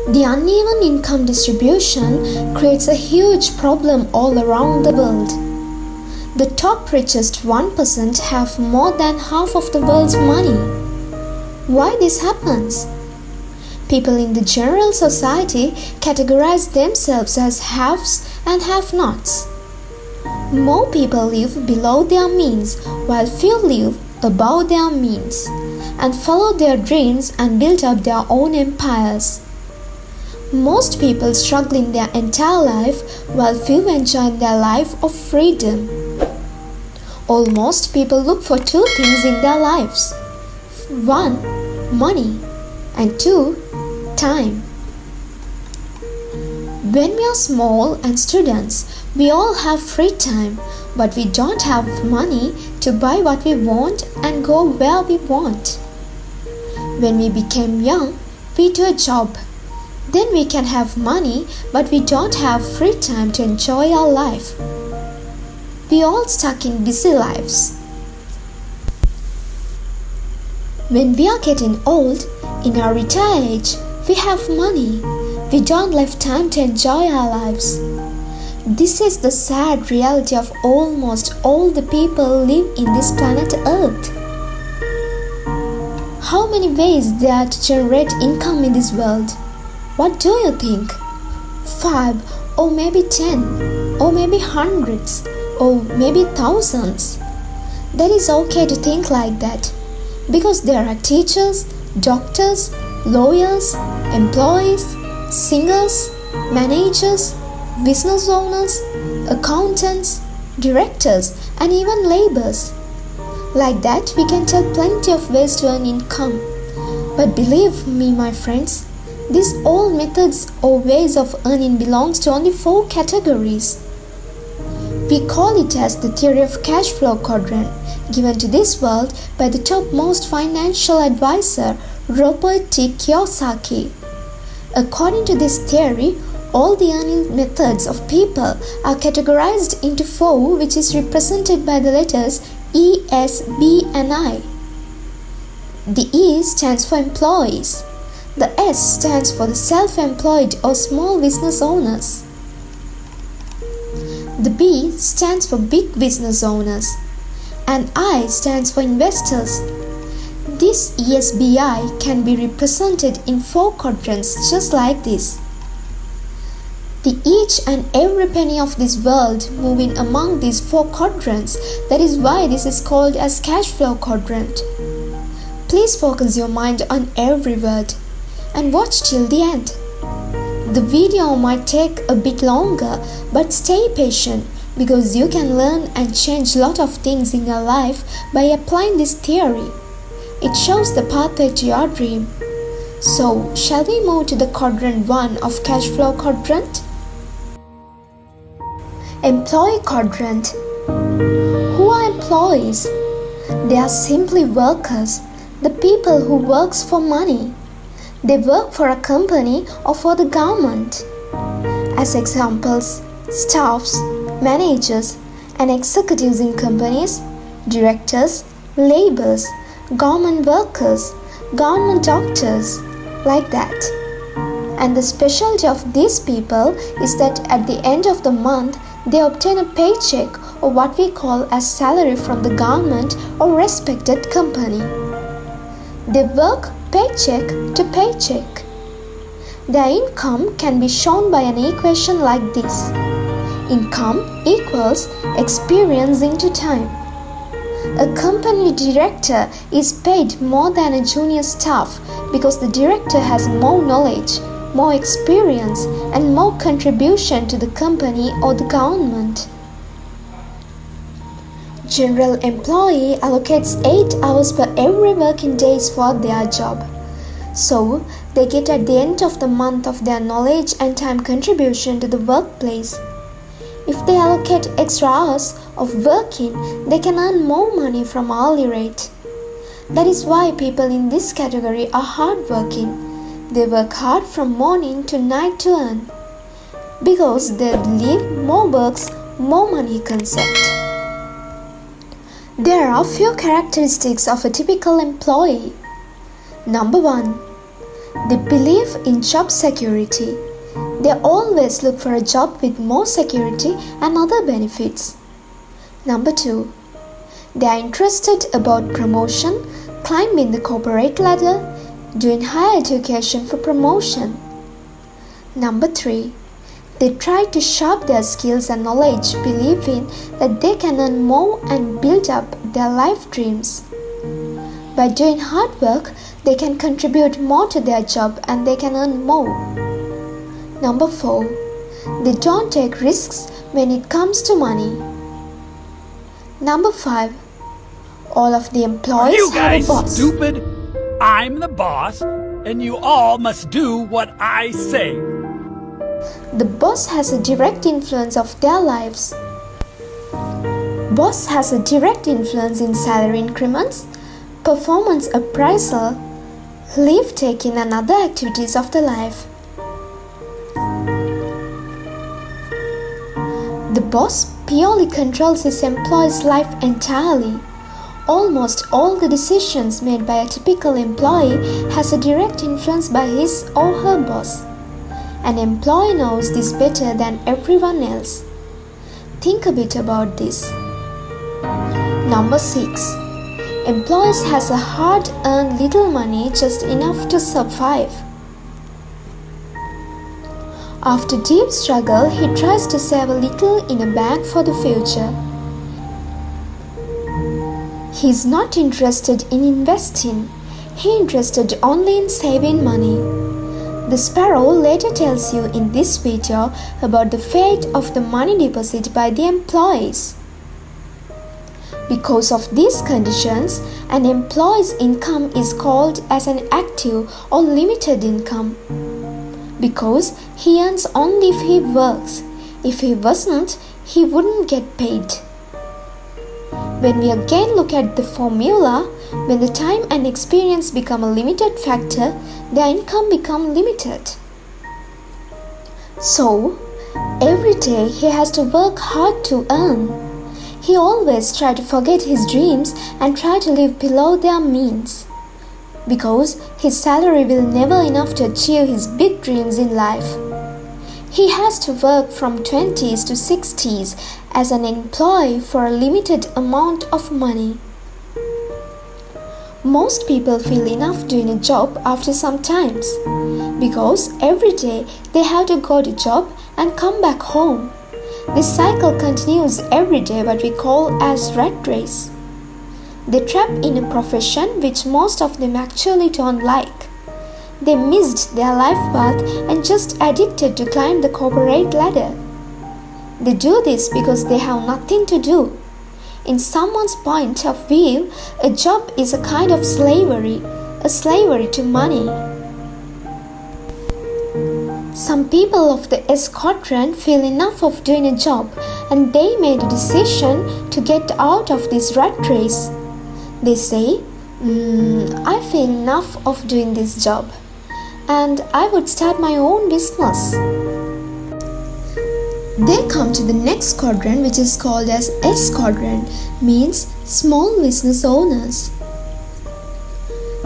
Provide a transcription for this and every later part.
The uneven income distribution creates a huge problem all around the world. The top richest 1% have more than half of the world's money. Why this happens? People in the general society categorize themselves as haves and have-nots. More people live below their means, while few live above their means, and follow their dreams and build up their own empires. Most people struggle in their entire life, while few enjoy their life of freedom. Almost people look for two things in their lives. 1. Money, and 2. Time. When we are small and students, we all have free time, but we don't have money to buy what we want and go where we want. When we became young, we do a job. Then we can have money, but we don't have free time to enjoy our life. We all stuck in busy lives. When we are getting old, in our retirement age, we have money. We don't have time to enjoy our lives. This is the sad reality of almost all the people live in this planet Earth. How many ways there are to generate income in this world? What do you think? 5 or maybe 10 or maybe hundreds or maybe thousands. That is okay to think like that because there are teachers, doctors, lawyers, employees, singers, managers, business owners, accountants, directors, and even laborers. Like that, we can tell plenty of ways to earn income. But believe me, my friends, these all methods or ways of earning belongs to only 4 categories. We call it as the theory of cash flow quadrant, given to this world by the topmost financial advisor, Robert T. Kiyosaki. According to this theory, all the earning methods of people are categorized into 4, which is represented by the letters E, S, B, and I. The E stands for employees. The S stands for the self-employed or small business owners. The B stands for big business owners. And I stands for investors. This ESBI can be represented in 4 quadrants just like this. The each and every penny of this world moving among these 4 quadrants. That is why this is called as cash flow quadrant. Please focus your mind on every word and watch till the end. The video might take a bit longer, but stay patient because you can learn and change a lot of things in your life by applying this theory. It shows the pathway to your dream. So, shall we move to the quadrant 1 of cash flow quadrant? Employee quadrant. Who are employees? They are simply workers, the people who works for money. They work for a company or for the government. As examples, staffs, managers, and executives in companies, directors, laborers, government workers, government doctors, like that. And the specialty of these people is that at the end of the month, they obtain a paycheck or what we call as salary from the government or respected company. They work paycheck to paycheck. Their income can be shown by an equation like this. Income equals experience into time. A company director is paid more than a junior staff because the director has more knowledge, more experience, and more contribution to the company or the government. General employee allocates 8 hours per every working days for their job. So, they get at the end of the month of their knowledge and time contribution to the workplace. If they allocate extra hours of working, they can earn more money from hourly rate. That is why people in this category are hardworking. They work hard from morning to night to earn. Because they believe more works, more money concept. There are few characteristics of a typical employee. Number 1. They believe in job security. They always look for a job with more security and other benefits. Number 2. They are interested about promotion, climbing the corporate ladder, doing higher education for promotion. Number 3. They try to sharpen their skills and knowledge, believing that they can earn more and build up their life dreams. By doing hard work, they can contribute more to their job and they can earn more. Number 4. They don't take risks when it comes to money. Number 5. All of the employees have a boss. Are you guys stupid? I'm the boss, and you all must do what I say. The boss has a direct influence of their lives. Boss has a direct influence in salary increments, performance appraisal, leave taking and other activities of the life. The boss purely controls his employee's life entirely. Almost all the decisions made by a typical employee has a direct influence by his or her boss. An employee knows this better than everyone else. Think a bit about this. Number 6. Employees has a hard-earned little money, just enough to survive. After deep struggle, he tries to save a little in a bank for the future. He is not interested in investing. He is interested only in saving money. The sparrow later tells you in this video about the fate of the money deposit by the employees. Because of these conditions, an employee's income is called as an active or limited income. Because he earns only if he works. If he wasn't, he wouldn't get paid. When we again look at the formula, when the time and experience become a limited factor, their income becomes limited. So, every day he has to work hard to earn. He always tries to forget his dreams and try to live below their means. Because his salary will never enough to achieve his big dreams in life. He has to work from 20s to 60s as an employee for a limited amount of money. Most people feel enough doing a job after some times, because every day they have to go to job and come back home. This cycle continues every day, what we call as rat race. They trap in a profession which most of them actually don't like. They missed their life path and just addicted to climb the corporate ladder. They do this because they have nothing to do. In someone's point of view, a job is a kind of slavery, a slavery to money. Some people of the QUADRANT feel enough of doing a job and they made a decision to get out of this rat race. They say, I feel enough of doing this job and I would start my own business. They come to the next quadrant, which is called as S quadrant, means small business owners.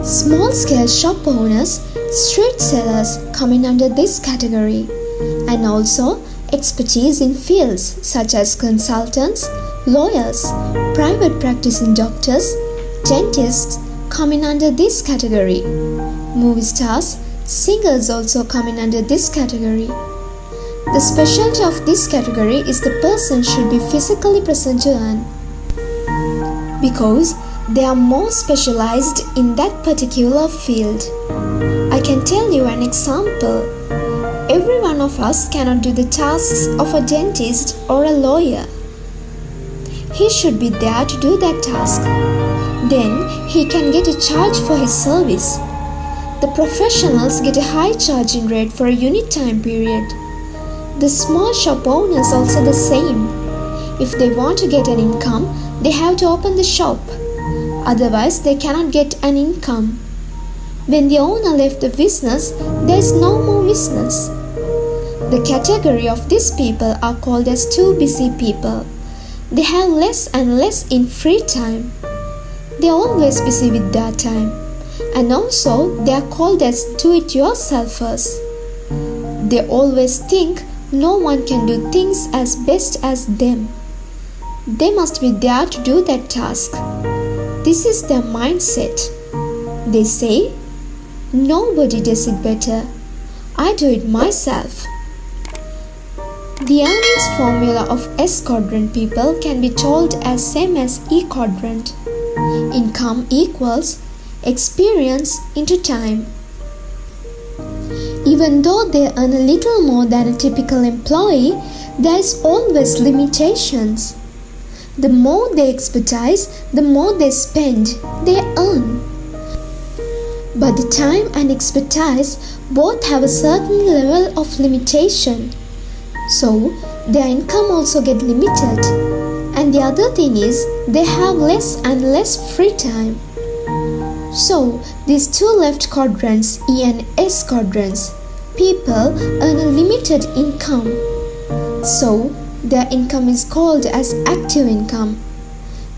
Small scale shop owners, street sellers come in under this category, and also expertise in fields such as consultants, lawyers, private practicing doctors, dentists come in under this category. Movie stars, singers also come in under this category. The specialty of this category is the person should be physically present to earn, because they are more specialized in that particular field. I can tell you an example. Every one of us cannot do the tasks of a dentist or a lawyer. He should be there to do that task. Then he can get a charge for his service. The professionals get a high charging rate for a unit time period. The small shop owners also the same. If they want to get an income, they have to open the shop. Otherwise, they cannot get an income. When the owner left the business, there is no more business. The category of these people are called as too busy people. They have less and less in free time. They are always busy with their time. And also they are called as do-it-yourselfers. They always think no one can do things as best as them. They must be there to do that task. This is their mindset. They say, nobody does it better. I do it myself. The earnings formula of S quadrant people can be told as same as E quadrant. Income equals experience into time. Even though they earn a little more than a typical employee, there is always limitations. The more they expertise, the more they spend, they earn. But the time and expertise both have a certain level of limitation. So, their income also get limited. And the other thing is, they have less and less free time. So, these two left quadrants, E and S quadrants, people earn a limited income. So, their income is called as active income.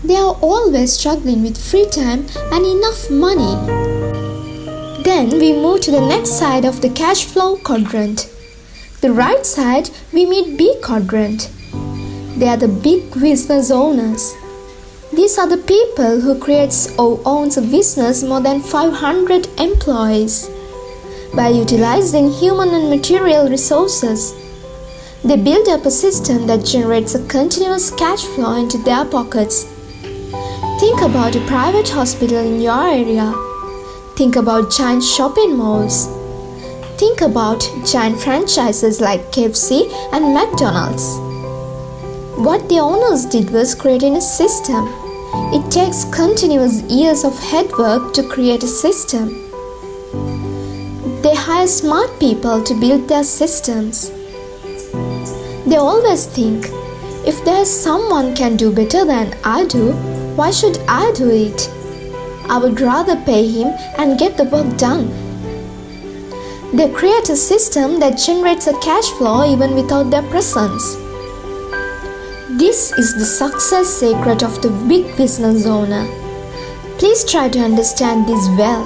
They are always struggling with free time and enough money. Then we move to the next side of the cash flow quadrant. The right side we meet B quadrant. They are the big business owners. These are the people who creates or owns a business more than 500 employees. By utilizing human and material resources, they build up a system that generates a continuous cash flow into their pockets. Think about a private hospital in your area. Think about giant shopping malls. Think about giant franchises like KFC and McDonald's. What the owners did was creating a system. It takes continuous years of head work to create a system. They hire smart people to build their systems. They always think, if there is someone can do better than I do, why should I do it? I would rather pay him and get the work done. They create a system that generates a cash flow even without their presence. This is the success secret of the big business owner. Please try to understand this well.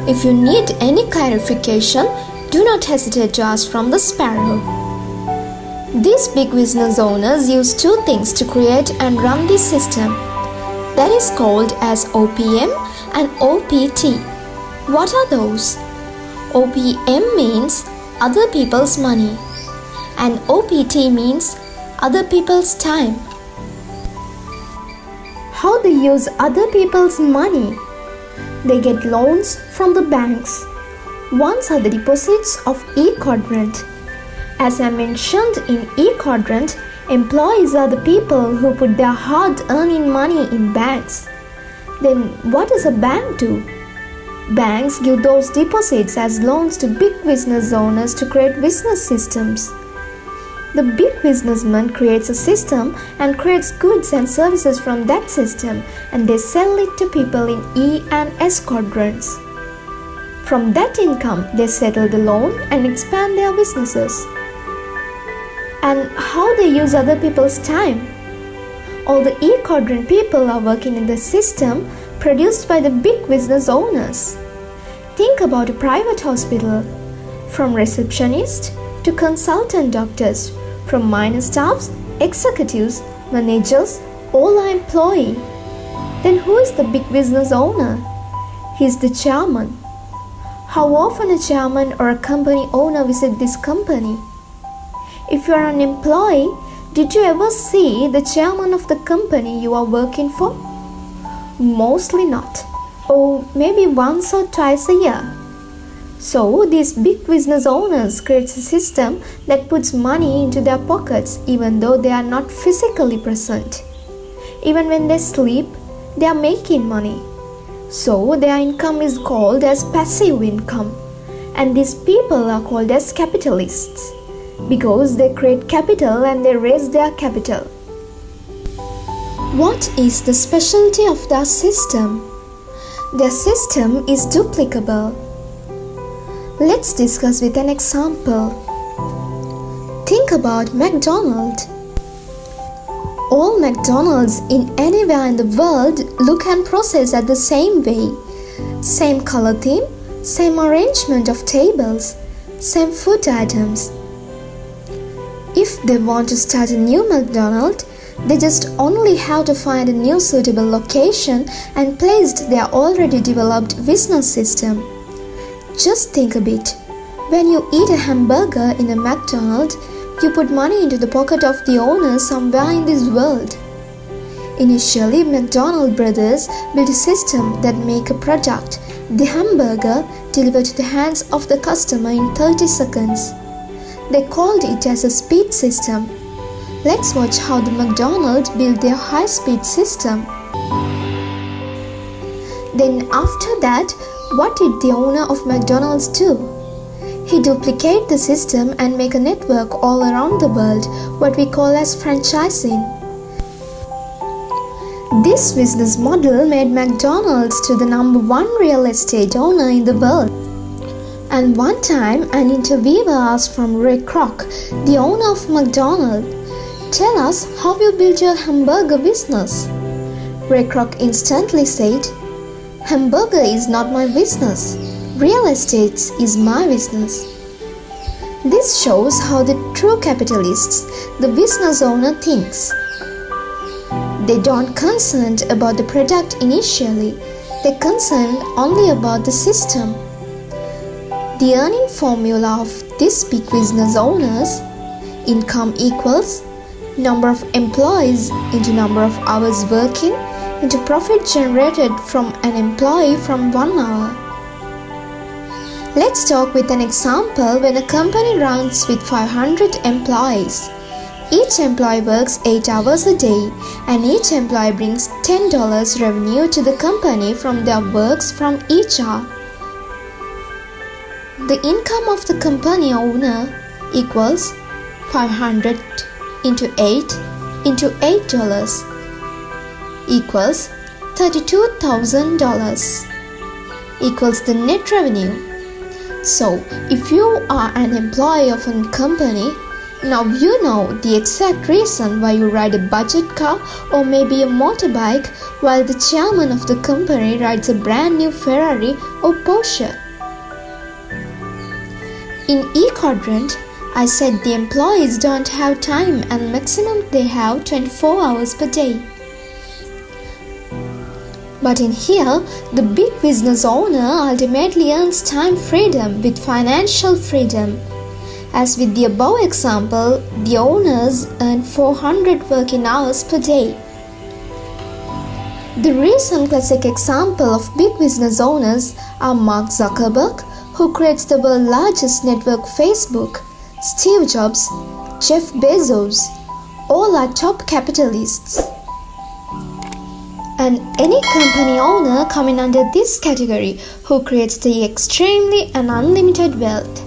If you need any clarification, do not hesitate to ask from the sparrow. These big business owners use two things to create and run this system. That is called as OPM and OPT. What are those? OPM means other people's money and OPT means other people's time. How they use other people's money? They get loans from the banks. Ones are the deposits of E quadrant. As I mentioned in E quadrant, employees are the people who put their hard-earned money in banks. Then what does a bank do? Banks give those deposits as loans to big business owners to create business systems. The big businessman creates a system and creates goods and services from that system, and they sell it to people in E and S quadrants. From that income, they settle the loan and expand their businesses. And how they use other people's time? All the E quadrant people are working in the system produced by the big business owners. Think about a private hospital. From receptionist to consultant doctors, from minor staffs, executives, managers, all are employee. Then who is the big business owner? He is the chairman. How often a chairman or a company owner visit this company? If you are an employee, did you ever see the chairman of the company you are working for? Mostly not. Or maybe once or twice a year. So these big business owners create a system that puts money into their pockets even though they are not physically present. Even when they sleep, they are making money. So their income is called as passive income. And these people are called as capitalists because they create capital and they raise their capital. What is the specialty of their system? Their system is duplicable. Let's discuss with an example. Think about McDonald's. All McDonald's in anywhere in the world look and process at the same way. Same color theme, same arrangement of tables, same food items. If they want to start a new McDonald's, they just only have to find a new suitable location and place their already developed business system. Just think a bit. When you eat a hamburger in a McDonald's, you put money into the pocket of the owner somewhere in this world. Initially, McDonald brothers built a system that make a product, the hamburger, delivered to the hands of the customer in 30 seconds. They called it as a speed system. Let's watch how the McDonald's built their high-speed system. Then after that, what did the owner of McDonald's do? He duplicated the system and make a network all around the world, what we call as franchising. This business model made McDonald's to the #1 real estate owner in the world. And one time, an interviewer asked from Ray Kroc, the owner of McDonald's, "Tell us how you built your hamburger business." Ray Kroc instantly said, "Hamburger is not my business. Real estate is my business." This shows how the true capitalists, the business owner, thinks. They don't concerned about the product initially, they're concerned only about the system. The earning formula of these big business owners, income equals number of employees into number of hours working into profit generated from an employee from 1 hour. Let's talk with an example when a company runs with 500 employees. Each employee works 8 hours a day and each employee brings $10 revenue to the company from their works from each hour. The income of the company owner equals 500 into 8 into $8 equals $32,000 equals the net revenue. So, if you are an employee of a company, now you know the exact reason why you ride a budget car or maybe a motorbike while the chairman of the company rides a brand new Ferrari or Porsche. In E-Quadrant, I said the employees don't have time and maximum they have 24 hours per day. But in here, the big business owner ultimately earns time freedom with financial freedom. As with the above example, the owners earn 400 working hours per day. The recent classic example of big business owners are Mark Zuckerberg, who creates the world's largest network Facebook, Steve Jobs, Jeff Bezos, all are top capitalists. And any company owner coming under this category who creates the extremely and unlimited wealth.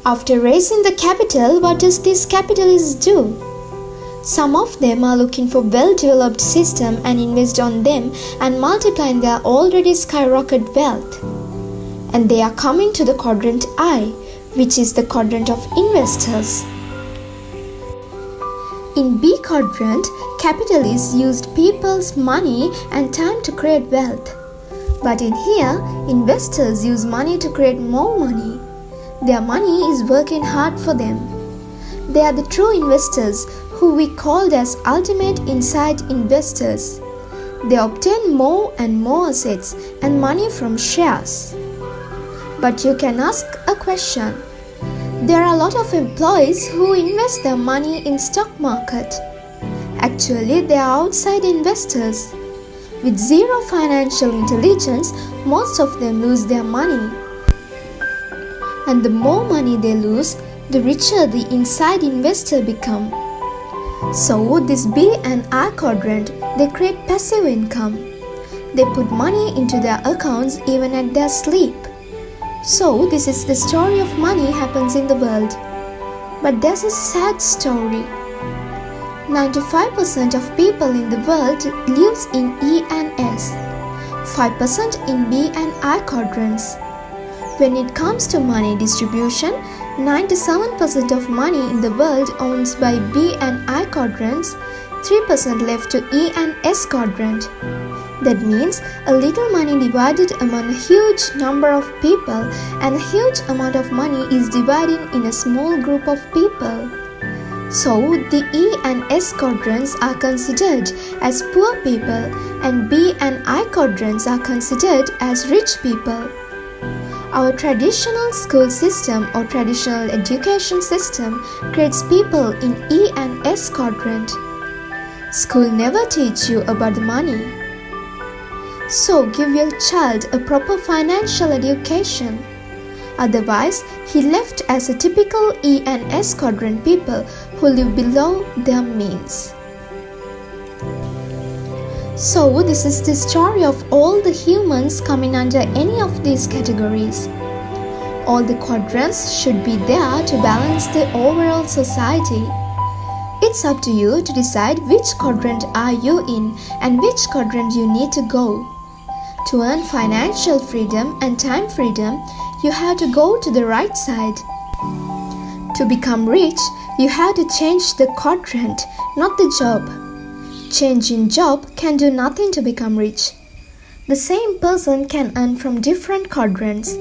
After raising the capital, what does these capitalists do? Some of them are looking for well-developed system and invest on them and multiplying their already skyrocketed wealth. And they are coming to the quadrant I, which is the quadrant of investors. In B quadrant, capitalists used people's money and time to create wealth. But in here, investors use money to create more money. Their money is working hard for them. They are the true investors who we called as ultimate insight investors. They obtain more and more assets and money from shares. But you can ask a question. There are a lot of employees who invest their money in stock market. Actually, they are outside investors. With zero financial intelligence, most of them lose their money. And the more money they lose, the richer the inside investor become. So this B and I quadrant, they create passive income. They put money into their accounts even at their sleep. So this is the story of money happens in the world. But there's a sad story. 95% of people in the world lives in E and S, 5% in B and I quadrants. When it comes to money distribution, 97% of money in the world owns by B and I quadrants, 3% left to E and S quadrant. That means a little money divided among a huge number of people, and a huge amount of money is divided in a small group of people. So, the E and S quadrants are considered as poor people, and B and I quadrants are considered as rich people. Our traditional school system or traditional education system creates people in E and S quadrant. School never teach you about the money. So give your child a proper financial education. Otherwise, he left as a typical E and S quadrant people who live below their means. So this is the story of all the humans coming under any of these categories. All the quadrants should be there to balance the overall society. It's up to you to decide which quadrant are you in and which quadrant you need to go. To earn financial freedom and time freedom, you have to go to the right side. To become rich, you have to change the quadrant, not the job. Changing job can do nothing to become rich. The same person can earn from different quadrants.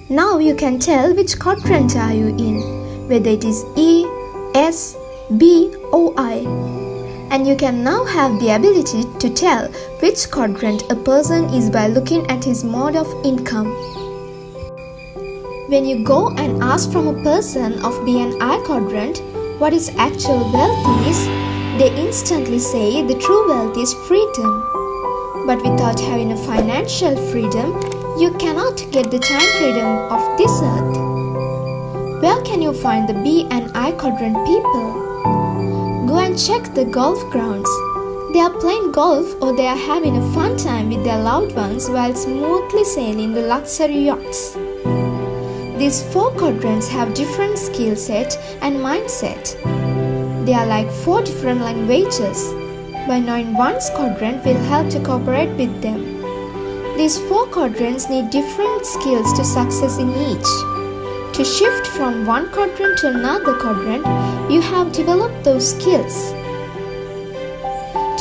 Now you can tell which quadrant are you in, whether it is E, S, B or I. And you can now have the ability to tell which quadrant a person is by looking at his mode of income. When you go and ask from a person of B and I quadrant what his actual wealth is, they instantly say the true wealth is freedom. But without having a financial freedom, you cannot get the time freedom of this earth. Where can you find the B and I quadrant people? Go and check the golf grounds. They are playing golf or they are having a fun time with their loved ones while smoothly sailing the luxury yachts. These four quadrants have different skill set and mindset. They are like four different languages. By knowing one's quadrant will help to cooperate with them. These four quadrants need different skills to success in each. To shift from one quadrant to another quadrant, you have developed those skills.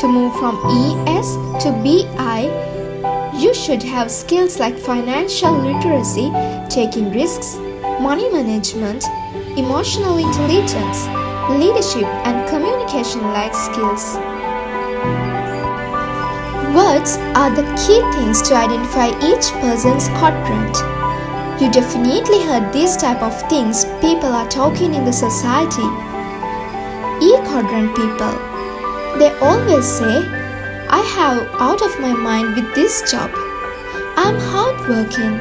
To move from ES to BI, you should have skills like financial literacy, taking risks, money management, emotional intelligence, leadership and communication-like skills. Words are the key things to identify each person's quadrant. You definitely heard these type of things people are talking in the society. E quadrant people, they always say, I have out of my mind with this job. I'm hardworking.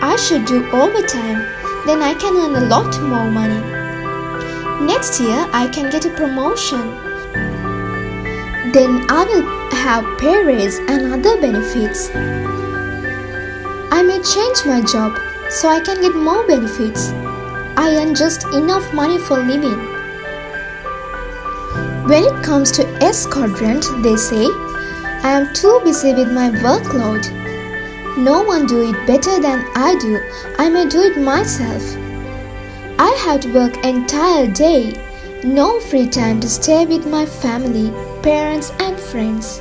I should do overtime, then I can earn a lot more money. Next year I can get a promotion. Then I will have pay raise and other benefits. I may change my job so I can get more benefits. I earn just enough money for living. When it comes to S quadrant, they say, I am too busy with my workload. No one do it better than I do. I may do it myself. I have to work entire day. No free time to stay with my family, parents and friends.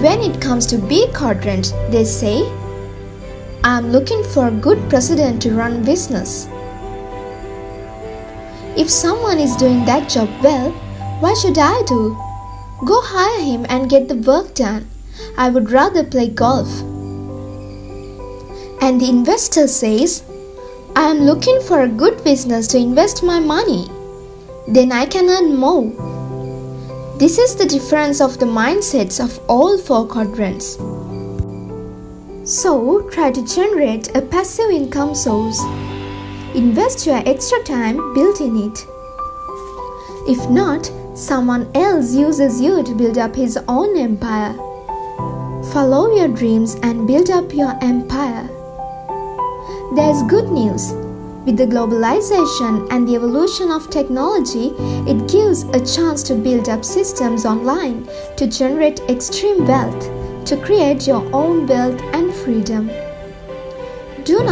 When it comes to B quadrant, they say, I am looking for a good president to run business. If someone is doing that job well, what should I do? Go hire him and get the work done. I would rather play golf. And the investor says, I am looking for a good business to invest my money. Then I can earn more. This is the difference of the mindsets of all four quadrants. So, try to generate a passive income source. Invest your extra time building it. If not, someone else uses you to build up his own empire. Follow your dreams and build up your empire. There's good news. With the globalization and the evolution of technology, it gives a chance to build up systems online to generate extreme wealth, to create your own wealth and freedom. Do not